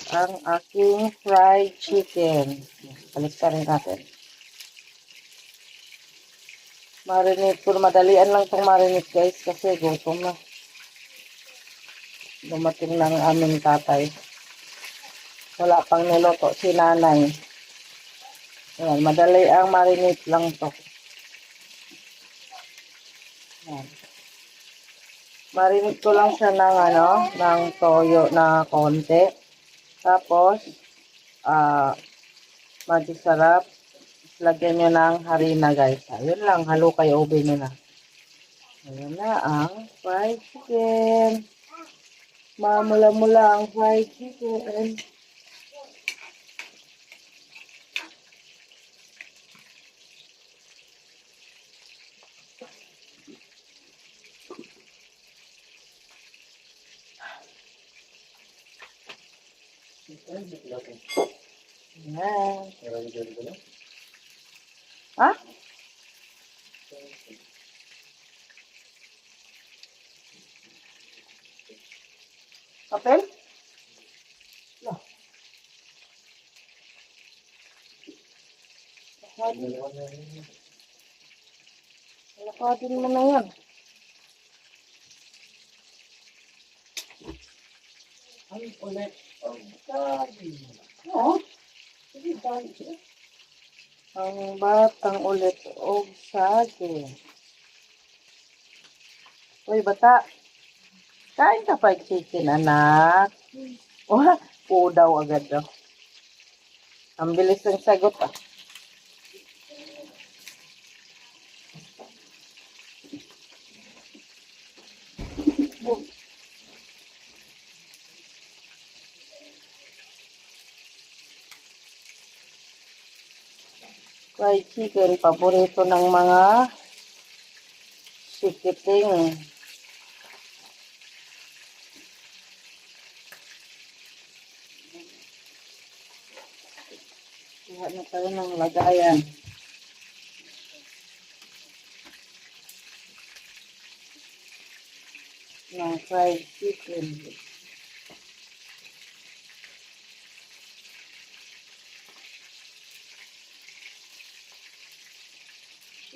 ang aking fried chicken. Balik ka rin natin. Marinate ko. Madalian lang itong marinate guys kasi gutom na. Dumating na ang aming tatay. Wala pang niloto si nanay. Ayan, madali ang marinate lang to. Ayan. Marinate ko lang siya ng ng toyo na konti. Tapos, masarap. Lagyan nyo ng harina guys. Ayun lang, halo kayo, ube nyo na. Ayun na ang fried chicken. Mamula-mula ang fried chicken. Ayan. Ha? Papel? No. Lakadin mo na yan. Ang ulit. Oo. Ang batang ulit og saging. Uy, bata. Kain ka pa chicken, anak. Oh, po daw agad daw. Ang bilis ng sagot ah. Fried chicken, paborito ng mga sikiting. Kuha na tayo ng lagayan. Ng fried chicken.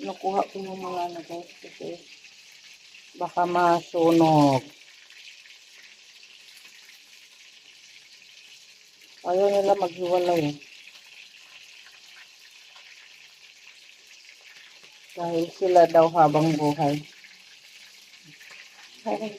Nakuha ko yung mga guys kasi baka masunog. Ayaw nila maghiwalay. Dahil sila daw habang buhay. Ayan.